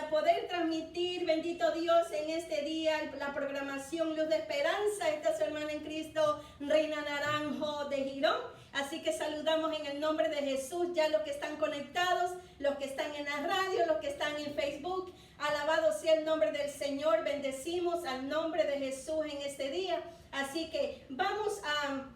para poder transmitir, bendito Dios, en este día la programación Luz de Esperanza. Esta es su hermana en Cristo, Reina Naranjo de Girón. Así que saludamos en el nombre de Jesús ya los que están conectados, los que están en la radio, los que están en Facebook. Alabado sea el nombre del Señor. Bendecimos al nombre de Jesús en este día. Así que vamos a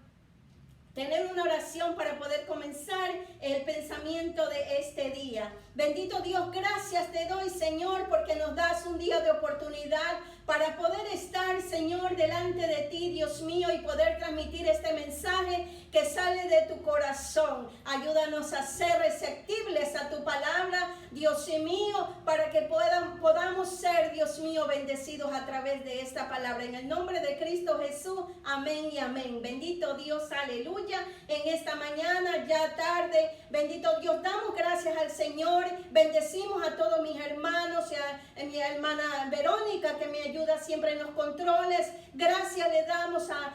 tener una oración para poder comenzar el pensamiento de este día. Bendito Dios, gracias te doy, Señor, porque nos das un día de oportunidad para poder estar, Señor, delante de ti, Dios mío, y poder transmitir este mensaje que sale de tu corazón. Ayúdanos a ser receptibles a tu palabra, Dios mío, para que podamos ser, Dios mío, bendecidos a través de esta palabra. En el nombre de Cristo Jesús, amén y amén. Bendito Dios, aleluya. En esta mañana, ya tarde, bendito Dios, damos gracias al Señor. Bendecimos a todos mis hermanos y a mi hermana Verónica, que me ayuda siempre en los controles. Gracias le damos a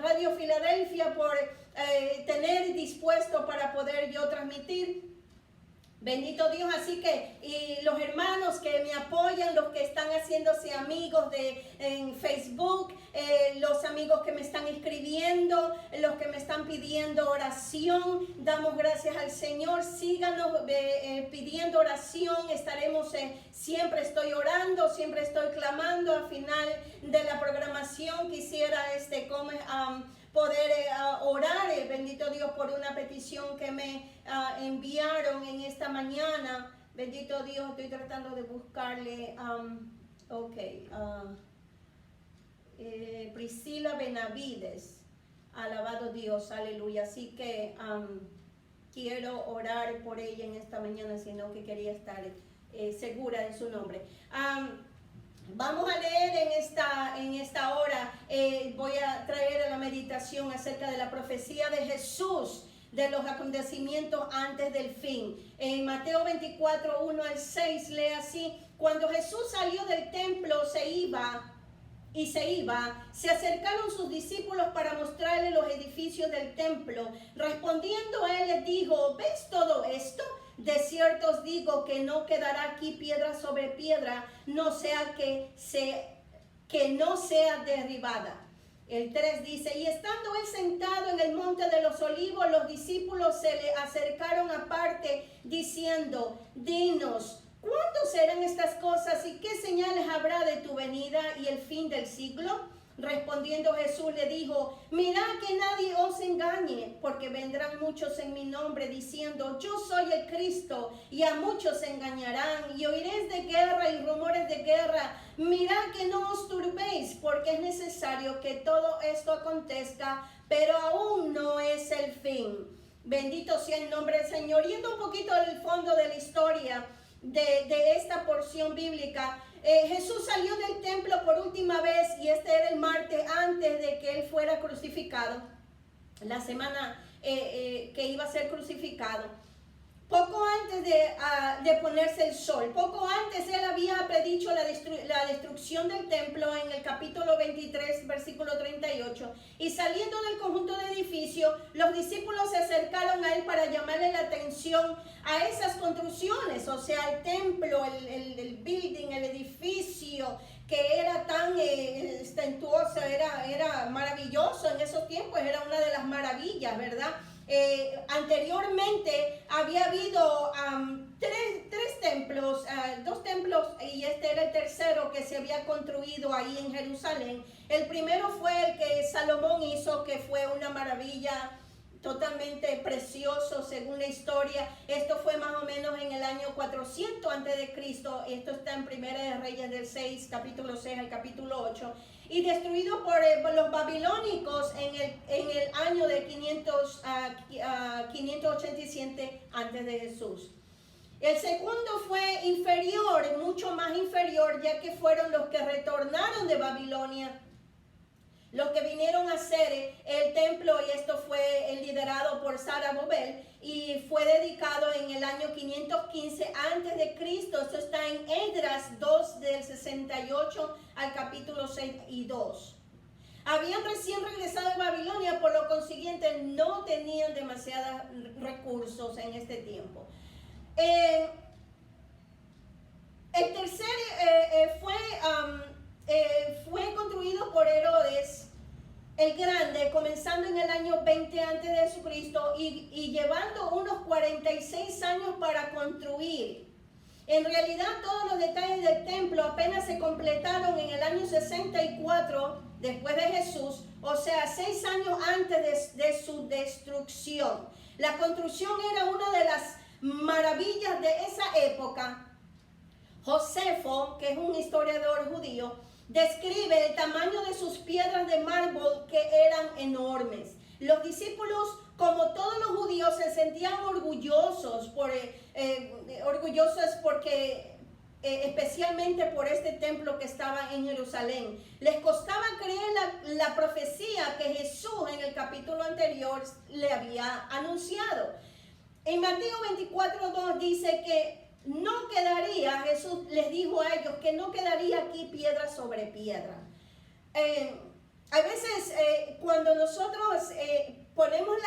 Radio Filadelfia por tener dispuesto para poder yo transmitir. Bendito Dios, así que y los hermanos que me apoyan, los que están haciéndose amigos en Facebook, los amigos que me están escribiendo, los que me están pidiendo oración, damos gracias al Señor. Síganos pidiendo oración, estaremos, siempre estoy orando, siempre estoy clamando. Al final de la programación quisiera poder orar, bendito Dios, por una petición que me enviaron en esta mañana. Bendito Dios, estoy tratando de buscarle. Priscila Benavides. Alabado Dios, aleluya. Así que quiero orar por ella en esta mañana, sino que quería estar segura de su nombre. Vamos a leer en esta hora, voy a traer a la meditación acerca de la profecía de Jesús, de los acontecimientos antes del fin. En Mateo 24, 1 al 6 lee así: cuando Jesús salió del templo se acercaron sus discípulos para mostrarle los edificios del templo. Respondiendo él les dijo: ¿ves todo esto? De cierto os digo que no quedará aquí piedra sobre piedra, no sea que no sea derribada. El 3 dice: y estando él sentado en el monte de los olivos, los discípulos se le acercaron aparte, diciendo: dinos, ¿cuándo serán estas cosas y qué señales habrá de tu venida y el fin del siglo? Respondiendo Jesús le dijo: mirad que nadie os engañe, porque vendrán muchos en mi nombre diciendo: yo soy el Cristo, y a muchos se engañarán, y oiréis de guerra y rumores de guerra. Mirad que no os turbéis, porque es necesario que todo esto acontezca, pero aún no es el fin. Bendito sea el nombre del Señor. Yendo un poquito al fondo de la historia de esta porción bíblica, Jesús salió del templo por última vez, y este era el martes antes de que él fuera crucificado, la semana que iba a ser crucificado. Poco antes de ponerse el sol, poco antes él había predicho la destrucción del templo en el capítulo 23, versículo 38. Y saliendo del conjunto de edificios, los discípulos se acercaron a él para llamarle la atención a esas construcciones, o sea, el templo, el building, el edificio, que era tan estentuoso, era maravilloso en esos tiempos, era una de las maravillas, ¿verdad? Anteriormente había habido tres templos, dos templos, y este era el tercero que se había construido ahí en Jerusalén. El primero fue el que Salomón hizo, que fue una maravilla, totalmente precioso según la historia. Esto fue más o menos en el año 400 antes de Cristo. Esto está en Primera de Reyes del 6, capítulo 6 al capítulo 8. Y destruido por los babilónicos en el año de 587 antes de Jesús. El segundo fue inferior, mucho más inferior, ya que fueron los que retornaron de Babilonia, los que vinieron a hacer el templo, y esto fue liderado por Zorobabel, y fue dedicado en el año 515 antes de Cristo. Esto está en Esdras 2 del 68 al capítulo 6 y 2. Habían recién regresado de Babilonia, por lo consiguiente no tenían demasiados recursos en este tiempo. El tercer fue construido por Herodes el Grande, comenzando en el año 20 antes de Jesucristo y llevando unos 46 años para construir. En realidad todos los detalles del templo apenas se completaron en el año 64 después de Jesús, o sea, 6 años antes de su destrucción. La construcción era una de las maravillas de esa época. Josefo, que es un historiador judío, describe el tamaño de sus piedras de mármol que eran enormes. Los discípulos, como todos los judíos, se sentían orgullosos porque especialmente por este templo que estaba en Jerusalén. Les costaba creer la profecía que Jesús en el capítulo anterior le había anunciado. En Mateo 24:2 dice que no quedaría, Jesús les dijo a ellos que no quedaría aquí piedra sobre piedra. A veces cuando nosotros ponemos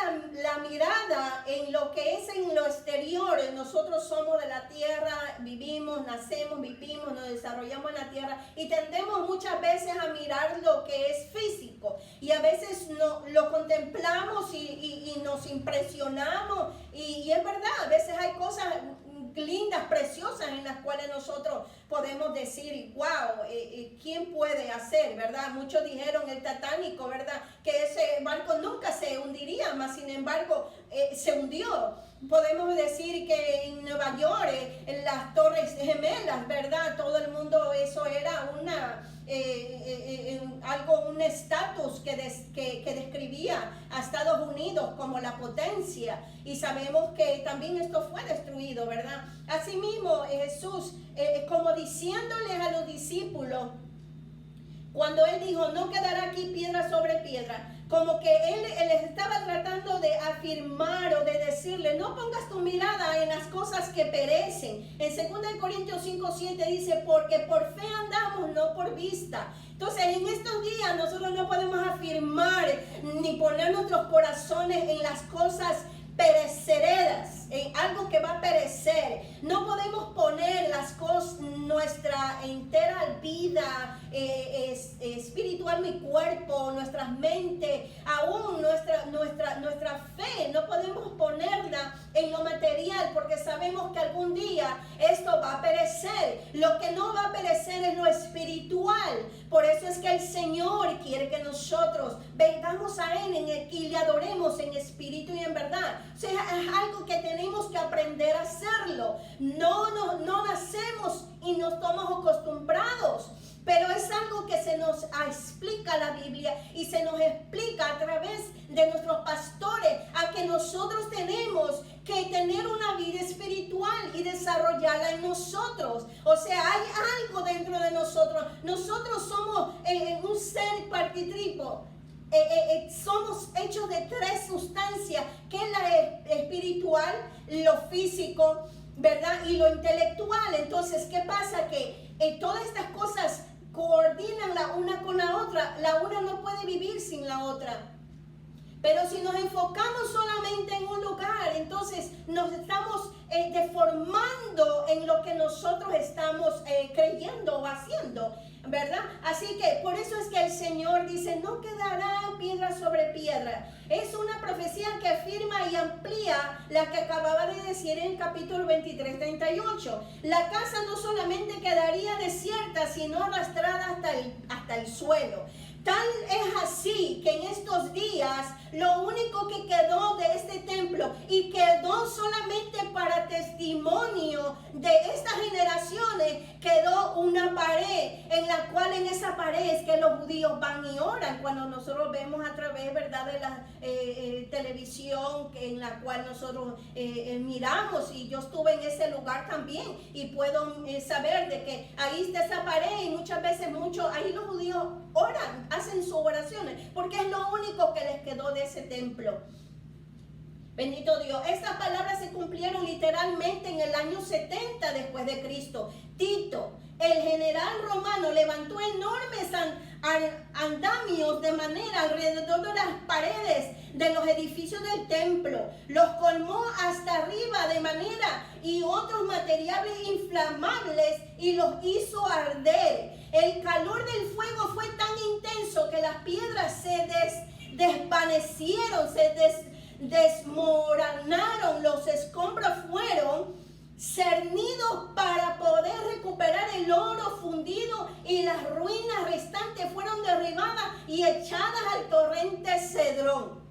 la mirada en lo que es en lo exterior, nosotros somos de la tierra, vivimos, nacemos, vivimos, nos desarrollamos en la tierra y tendemos muchas veces a mirar lo que es físico y a veces lo contemplamos y nos impresionamos y es verdad, a veces hay cosas lindas, preciosas en las cuales nosotros podemos decir, wow, ¿quién puede hacer, verdad? Muchos dijeron el Titanic, ¿verdad? Que ese barco nunca se hundiría, mas sin embargo se hundió. Podemos decir que en Nueva York, en las Torres Gemelas, ¿verdad? Todo el mundo, eso era un estatus que describía a Estados Unidos como la potencia, y sabemos que también esto fue destruido, ¿verdad? Asimismo, Jesús, como diciéndoles a los discípulos, cuando él dijo, no quedará aquí piedra sobre piedra, como que él les estaba tratando de afirmar o de decirle, no pongas tu mirada en las cosas que perecen. En 2 Corintios 5:7 dice, porque por fe andamos, no por vista. Entonces, en estos días nosotros no podemos afirmar ni poner nuestros corazones en las cosas perecederas, en algo que va a perecer. No podemos poner las cosas, nuestra entera vida espiritual, mi cuerpo, nuestra mente, aún nuestra fe, no podemos ponerla en lo material porque sabemos que algún día esto va a perecer. Lo que no va a perecer es lo espiritual. Por eso es que el Señor quiere que nosotros vengamos a Él y le adoremos en espíritu y en verdad. O sea, es algo que tenemos que aprender a hacerlo. No nacemos y nos estamos acostumbrados, pero es algo que se nos explica la Biblia y se nos explica a través de nuestros pastores, a que nosotros tenemos que tener una vida espiritual y desarrollarla en nosotros. O sea, hay algo dentro de nosotros. Nosotros somos un ser partitripo. Somos hechos de 3 sustancias, que es la espiritual, lo físico, ¿verdad? Y lo intelectual. Entonces, ¿qué pasa? Que todas estas cosas coordinan la una con la otra. La una no puede vivir sin la otra. Pero si nos enfocamos solamente en un lugar, entonces nos estamos deformando en lo que nosotros estamos creyendo o haciendo, ¿verdad? Así que por eso es que el Señor dice, no quedará piedra sobre piedra. Es una profecía que afirma y amplía la que acababa de decir en el capítulo 23:38. La casa no solamente quedaría desierta, sino arrastrada hasta el suelo. Tal es así que en estos días lo único que quedó de este templo y quedó solamente para testimonio de estas generaciones, quedó una pared en la cual en esa pared es que los judíos van y oran. Cuando nosotros vemos a través, ¿verdad?, de la televisión en la cual nosotros miramos, y yo estuve en ese lugar también y puedo saber de que ahí está esa pared y muchas veces ahí los judíos oran, hacen sus oraciones, porque es lo único que les quedó de ese templo. Bendito Dios. Estas palabras se cumplieron literalmente en el año 70 después de Cristo. Tito, el general romano, levantó enormes andamios de manera alrededor de las paredes de los edificios del templo, los colmó hasta arriba de manera y otros materiales inflamables y los hizo arder. El calor del fuego fue tan intenso que las piedras se desvanecieron, se desmoronaron, los escombros fueron cernidos para poder recuperar el oro fundido y las ruinas restantes fueron derribadas y echadas al torrente Cedrón,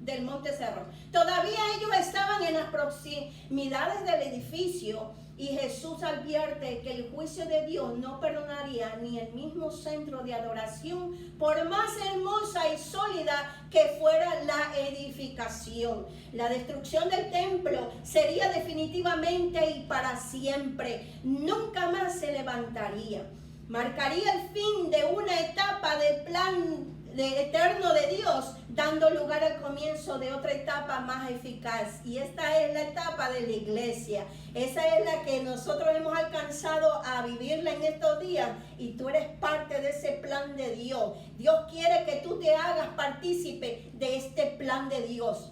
del monte Cedrón. Todavía ellos estaban en las proximidades del edificio y Jesús advierte que el juicio de Dios no perdonaría ni el mismo centro de adoración, por más hermosa y sólida que fuera la edificación. La destrucción del templo sería definitivamente y para siempre. Nunca más se levantaría. Marcaría el fin de una etapa del plan eterno de Dios, dando lugar al comienzo de otra etapa más eficaz. Y esta es la etapa de la iglesia. Esa es la que nosotros hemos alcanzado a vivirla en estos días. Y tú eres parte de ese plan de Dios. Dios quiere que tú te hagas partícipe de este plan de Dios.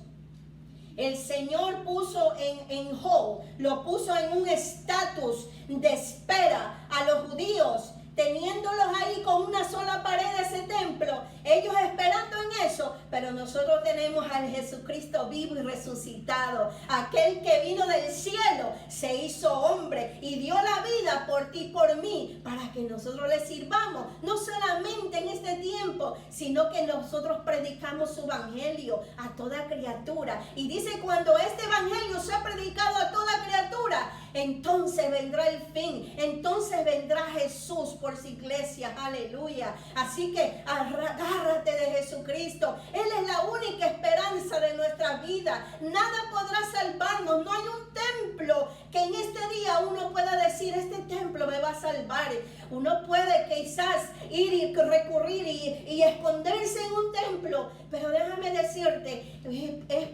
El Señor puso en Job, lo puso en un estatus de espera a los judíos, teniéndolos ahí con una sola pared de ese templo, ellos esperando en eso, pero nosotros tenemos al Jesucristo vivo y resucitado, aquel que vino del cielo, se hizo hombre y dio la vida por ti y por mí, para que nosotros le sirvamos, no solamente en este tiempo, sino que nosotros predicamos su evangelio a toda criatura. Y dice, cuando este evangelio sea predicado a toda criatura, entonces vendrá el fin, entonces vendrá Jesús por su iglesia, aleluya. Así que agárrate de Jesucristo, Él es la única esperanza de nuestra vida. Nada podrá salvarnos, no hay un templo que en este día uno pueda decir, este templo me va a salvar. Uno puede quizás ir y recurrir y esconderse en un templo, pero déjame decirte, es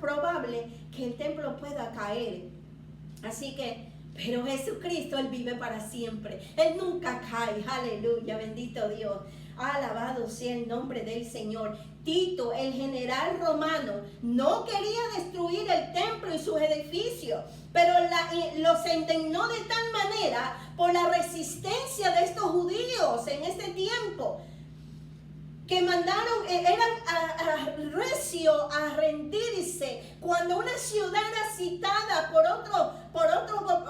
probable que el templo pueda caer. Así que, pero Jesucristo, Él vive para siempre. Él nunca cae. Aleluya, bendito Dios. Alabado sea el nombre del Señor. Tito, el general romano, no quería destruir el templo y sus edificios, pero los indignó de tal manera por la resistencia de estos judíos en este tiempo, que mandaron, eran recio a rendirse cuando una ciudad era citada por otros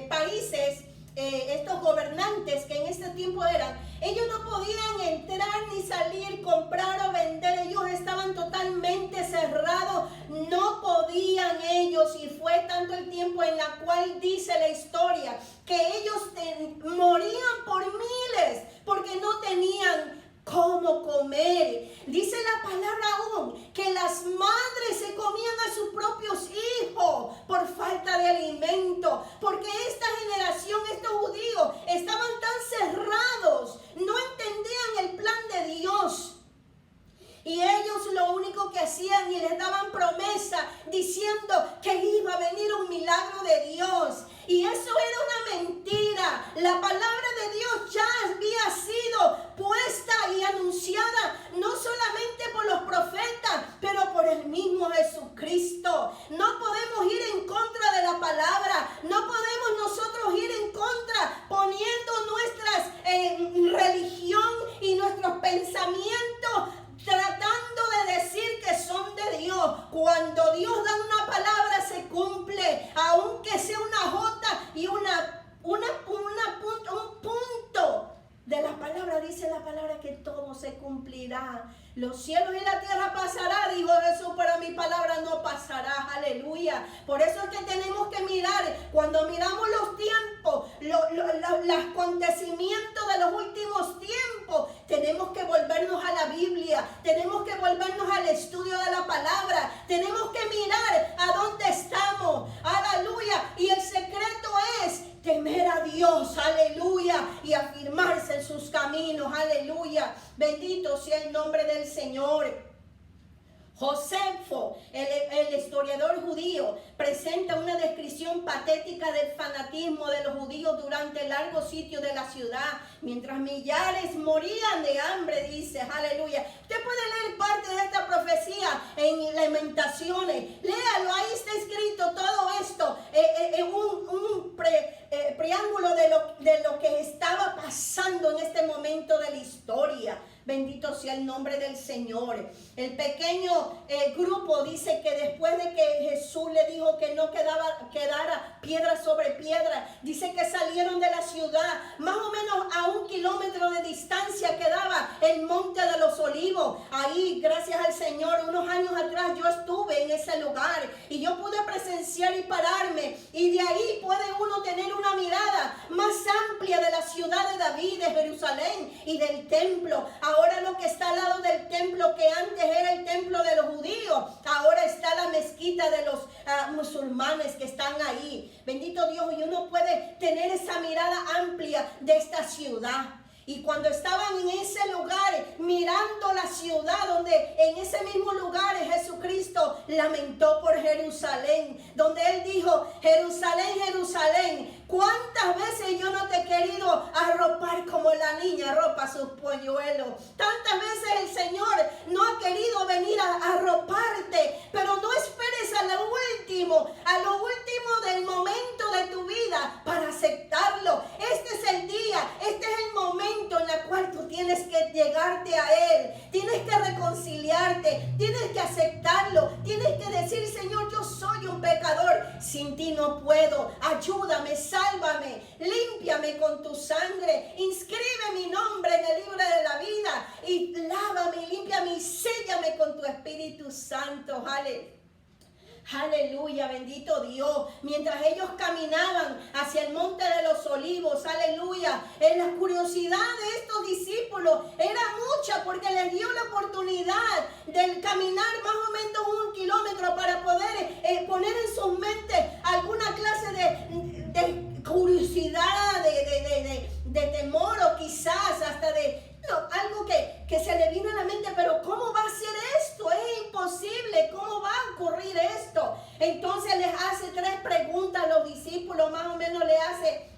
países, estos gobernantes que en este tiempo eran, ellos no podían entrar ni salir, comprar o vender, ellos estaban totalmente cerrados, no podían ellos, y fue tanto el tiempo en la cual dice la historia que ellos morían por miles porque no tenían cómo comer. Dice la palabra aún que las madres se comían a sus propios hijos por falta de alimento, porque esta generación, estos judíos, estaban tan cerrados, no entendían el plan de Dios. Y ellos lo único que hacían y les daban promesa diciendo que iba a venir un milagro de Dios. Y eso era una mentira. La palabra de Dios ya había sido puesta y anunciada no solamente por los profetas, pero por el mismo Jesucristo. No podemos ir en contra de la palabra. No podemos nosotros ir en contra poniendo nuestra religión y nuestros pensamientos, tratando de decir que son de Dios. Cuando Dios da una palabra se cumple, aunque sea una jota y un punto de la palabra. Dice la palabra que todo se cumplirá. Los cielos y la tierra pasará, dijo Jesús, pero mi palabra no pasará. Aleluya. Por eso es que tenemos que mirar, cuando miramos los tiempos, los acontecimientos de los últimos tiempos, tenemos que volvernos a la Biblia, tenemos que volvernos al estudio de la palabra, tenemos que mirar a dónde estamos. Aleluya. Y el secreto es temer a Dios, aleluya, y afirmarse en sus caminos, aleluya. Bendito sea el nombre del Señor. Josefo, el historiador judío, presenta una descripción patética del fanatismo de los judíos durante el largo sitio de la ciudad, mientras millares morían de hambre, dice, aleluya. Usted puede leer parte de esta profecía en Lamentaciones, léalo, ahí está escrito todo esto, en un preámbulo de lo que estaba pasando en este momento de la historia. Bendito sea el nombre del Señor. El pequeño grupo dice que después de que Jesús le dijo que no quedara piedra sobre piedra, dice que salieron de la ciudad. Más o menos a 1 kilómetro de distancia quedaba el Monte de los Olivos. Ahí, gracias al Señor, unos años atrás yo estuve en ese lugar y yo pude presenciar y pararme. Y de ahí puede uno tener una mirada más amplia de la ciudad de David, de Jerusalén y del templo. Ahora lo que está al lado del templo, que antes era el templo de los judíos, ahora está la mezquita de los musulmanes que están ahí. Bendito Dios, y uno puede tener esa mirada amplia de esta ciudad. Y cuando estaban en ese lugar, mirando la ciudad, donde en ese mismo lugar Jesucristo lamentó por Jerusalén, donde Él dijo, Jerusalén, Jerusalén, ¿cuántas veces yo no te he querido arropar como la niña arropa sus polluelos? Tantas veces el Señor no ha querido venir a arroparte, pero no esperes a lo último del momento de tu vida para aceptarlo. Este es el día, este es el momento en el cual tú tienes que llegarte a Él, tienes que reconciliarte, tienes que aceptarlo, tienes que decir, Señor, yo soy un pecador, sin ti no puedo, ayúdame, sálvame, límpiame con tu sangre, inscribe mi nombre en el libro de la vida y lávame, límpiame y séllame con tu Espíritu Santo. Aleluya, bendito Dios. Mientras ellos caminaban hacia el Monte de los Olivos, aleluya, la curiosidad de estos discípulos era mucha, porque les dio la oportunidad de caminar más o menos 1 kilómetro para poder poner en sus mentes alguna clase de curiosidad, de temor, o quizás hasta algo que se le vino a la mente. Pero ¿cómo va a ser esto? Es imposible. ¿Cómo va a ocurrir esto? Entonces les hace 3 preguntas a los discípulos, más o menos le hace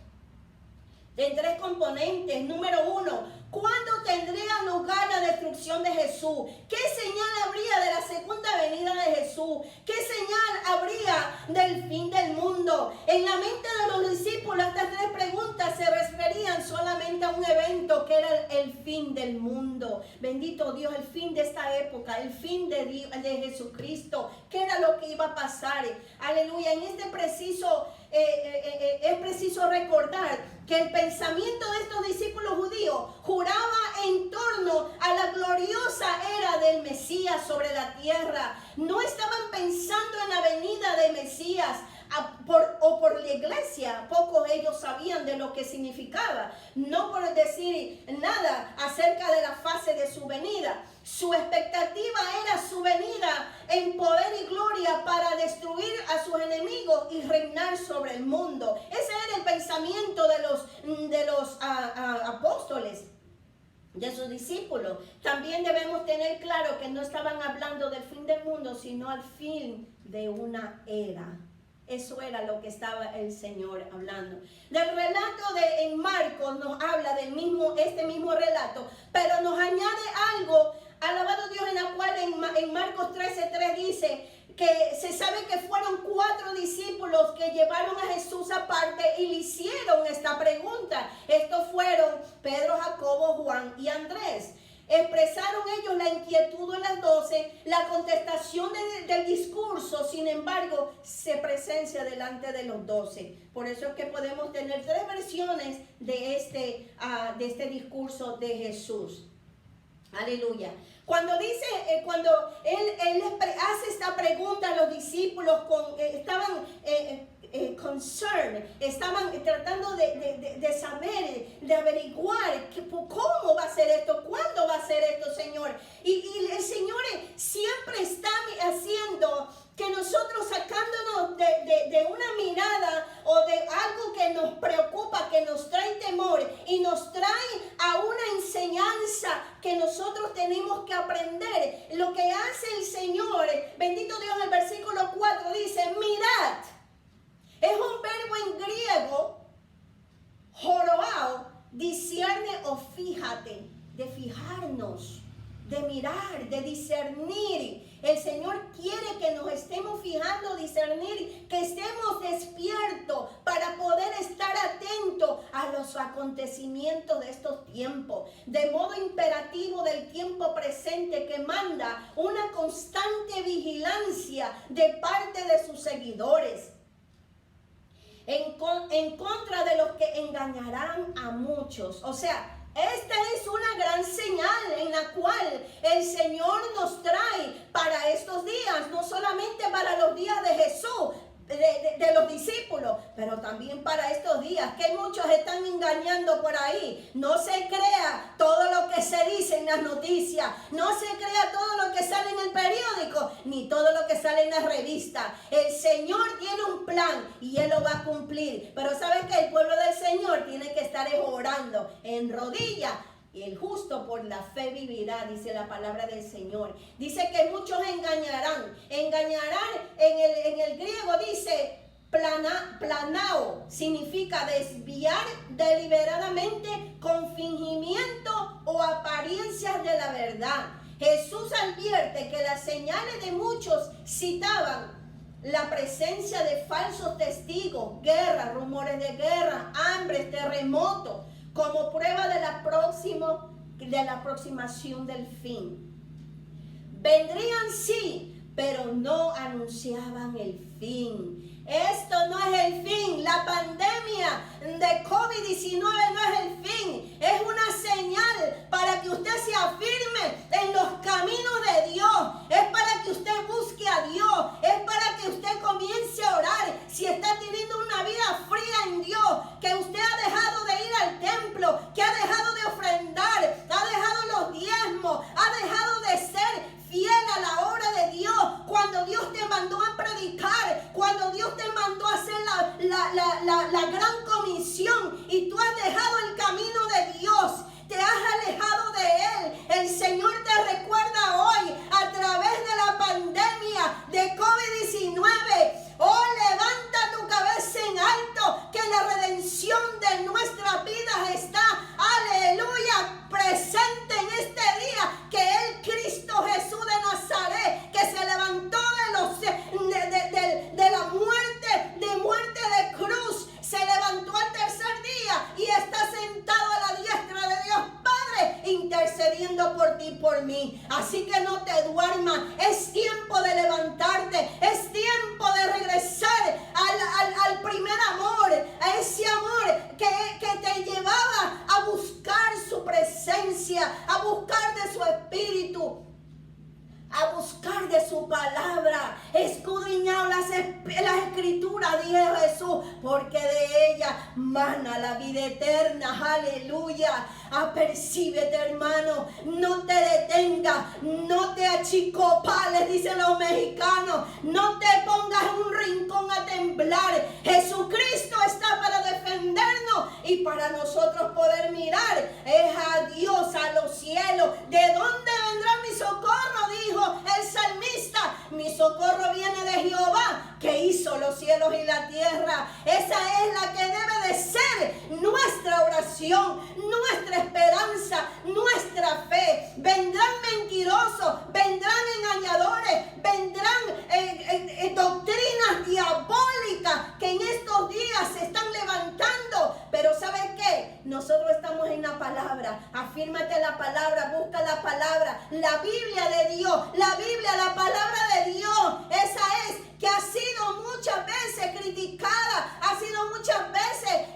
en 3 componentes. Número 1, ¿cuándo tendría lugar la destrucción de Jesús? ¿Qué señal habría de la segunda venida de Jesús? ¿Qué señal habría del fin del mundo? En la mente de los discípulos estas 3 preguntas se referían solamente a un evento que era el fin del mundo. Bendito Dios, el fin de esta época, el fin de Jesucristo. ¿Qué era lo que iba a pasar? Aleluya. En este preciso es preciso recordar que el pensamiento de estos discípulos judíos juraba en torno a la gloriosa era del Mesías sobre la tierra. No estaban pensando en la venida de Mesías por la iglesia. Pocos ellos sabían de lo que significaba, no por decir nada acerca de la fase de su venida. Su expectativa era su venida en poder y gloria para destruir a sus enemigos y reinar sobre el mundo. Ese era el pensamiento de los apóstoles, de sus discípulos. También debemos tener claro que no estaban hablando del fin del mundo, sino al fin de una era. Eso era lo que estaba el Señor hablando. Del relato en Marcos nos habla este mismo relato, pero nos añade algo, alabado Dios, en la cual en Marcos 13:3 dice que se sabe que fueron 4 discípulos que llevaron a Jesús aparte y le hicieron esta pregunta. Estos fueron Pedro, Jacobo, Juan y Andrés. Expresaron ellos la inquietud de las 12, la contestación del discurso, sin embargo, se presencia delante de los 12. Por eso es que podemos tener 3 versiones de este discurso de Jesús. Aleluya. Cuando él hace esta pregunta a los discípulos, estaban estaban tratando de saber, de averiguar cómo va a ser esto, cuándo va a ser esto, Señor. Y el Señor siempre está haciendo que nosotros, sacándonos de una mirada o de algo que nos preocupa, que nos trae temor y nos trae a una enseñanza que nosotros tenemos tenemos que aprender. Lo que hace el Señor, bendito Dios, en el versículo 4 dice, mirad. Es un verbo en griego, joroao, discierne o fíjate, de fijarnos, de mirar, de discernir. El Señor quiere que nos estemos fijando, discernir, que estemos despiertos para poder estar atentos a los acontecimientos de estos tiempos. De modo imperativo del tiempo presente que manda una constante vigilancia de parte de sus seguidores. En contra de los que engañarán a muchos. O sea, esta es una gran señal en la cual el Señor nos trae para estos días, no solamente para los días de Jesús, de los discípulos, pero también para estos días, que muchos están engañando por ahí. No se crea todo lo que se dice en las noticias, no se crea todo lo que sale en el periódico, ni todo lo que sale en la revista. El Señor tiene un plan y Él lo va a cumplir, pero ¿sabes qué? El pueblo del Señor tiene que estar orando en rodillas. Y el justo por la fe vivirá, dice la palabra del Señor. Dice que muchos engañarán. Engañarán en el griego dice planao. Significa desviar deliberadamente con fingimiento o apariencias de la verdad. Jesús advierte que las señales de muchos citaban la presencia de falsos testigos, guerras, rumores de guerra, hambres, terremotos, como prueba de la aproximación del fin. Vendrían sí, pero no anunciaban el fin. Esto no es el fin. La pandemia de COVID-19 no es el fin. Es una señal para que usted se afirme en los caminos de Dios. Es para que usted busque a Dios. Es para que usted comience a orar. Si está teniendo una vida fría en Dios, que usted ha dejado de ir al templo, que ha dejado de ofrendar, ha dejado los diezmos, ha dejado de ser fiel a la obra de Dios, cuando Dios te mandó a predicar, cuando Dios te mandó a hacer la gran comisión y tú has dejado el camino de Dios, te has alejado de Él. El Señor te recuerda hoy a través de la pandemia de COVID-19. Oh, levanta tu cabeza en alto, que la redención de nuestra vida está, aleluya, presente en este día, que el Cristo Jesús de Nazaret, que se levantó de la muerte de cruz, se levantó al tercer día y está sentado a la diestra de Dios Padre, intercediendo por ti y por mí. Así que no te duermas, es tiempo de levantarte, es tiempo de regresar al primer amor, a ese amor que te llevaba a buscar su presencia, a buscar de su espíritu, a buscar de su palabra, escudriñar las escrituras, dijo Jesús, porque de ella mana la vida eterna. Aleluya. Apercíbete, hermano, no te detengas, no te achicopales, dicen los mexicanos, no te pongas en un rincón a temblar. Jesucristo está para defendernos y para nosotros poder mirar es a Dios, a los cielos. ¿De dónde vendrá mi socorro?, dijo el salmista. Mi socorro viene de Jehová, que hizo los cielos y la tierra. Esa es la que debe de ser nuestra oración, nuestra esperanza, nuestra fe. Vendrán mentirosos, vendrán engañadores, vendrán doctrinas diabólicas que en estos días se están levantando. Pero ¿sabes qué? Nosotros estamos en la palabra. Afírmate la palabra, busca la palabra, la Biblia de Dios, la Biblia, la palabra de Dios. Esa es, que ha sido muchas veces criticada, ha sido muchas veces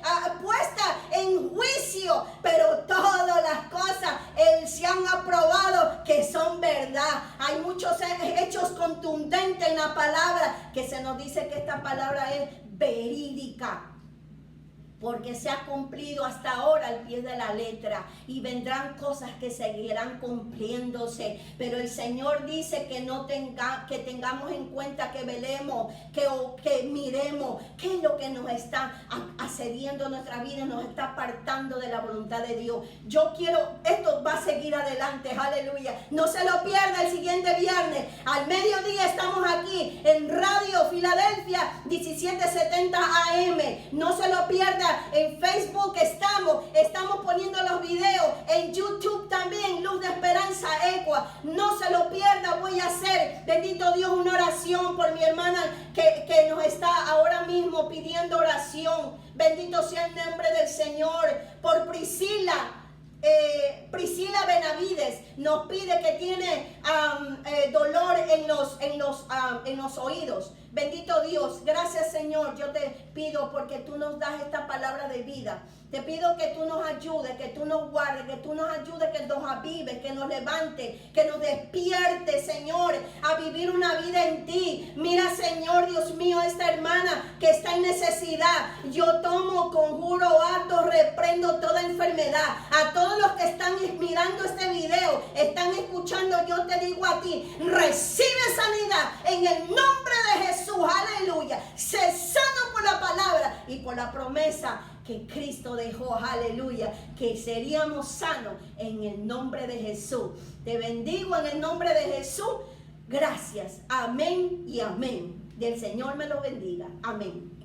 puesta en juicio, pero todas las cosas se han aprobado que son verdad. Hay muchos hechos contundentes en la palabra que se nos dice que esta palabra es verídica. porque se ha cumplido hasta ahora al pie de la letra, y vendrán cosas que seguirán cumpliéndose, pero el Señor dice que que tengamos en cuenta, que velemos, que miremos qué es lo que nos está asediando nuestra vida, nos está apartando de la voluntad de Dios. Esto va a seguir adelante, aleluya. No se lo pierda el siguiente viernes, al mediodía estamos aquí en Radio Filadelfia 1770 AM, no se lo pierda. En Facebook estamos poniendo los videos, en YouTube también, Luz de Esperanza Ecua, no se lo pierda. Voy a hacer, bendito Dios, una oración por mi hermana que nos está ahora mismo pidiendo oración, bendito sea el nombre del Señor, por Priscila Benavides, nos pide que tiene dolor en los oídos. Bendito Dios, gracias Señor, yo te pido porque tú nos das esta palabra de vida. Te pido que tú nos ayudes, que tú nos guardes, que tú nos ayudes, que nos avives, que nos levantes, que nos despiertes, Señor, a vivir una vida en ti. Mira, Señor, Dios mío, esta hermana que está en necesidad, yo tomo, conjuro, ato, reprendo toda enfermedad. A todos los que están mirando este video, están escuchando, yo te digo a ti, recibe sanidad en el nombre de Jesús, aleluya. Sé sano por la palabra y por la promesa que Cristo dejó, aleluya, que seríamos sanos en el nombre de Jesús. Te bendigo en el nombre de Jesús. Gracias. Amén y amén. Y el Señor me lo bendiga. Amén.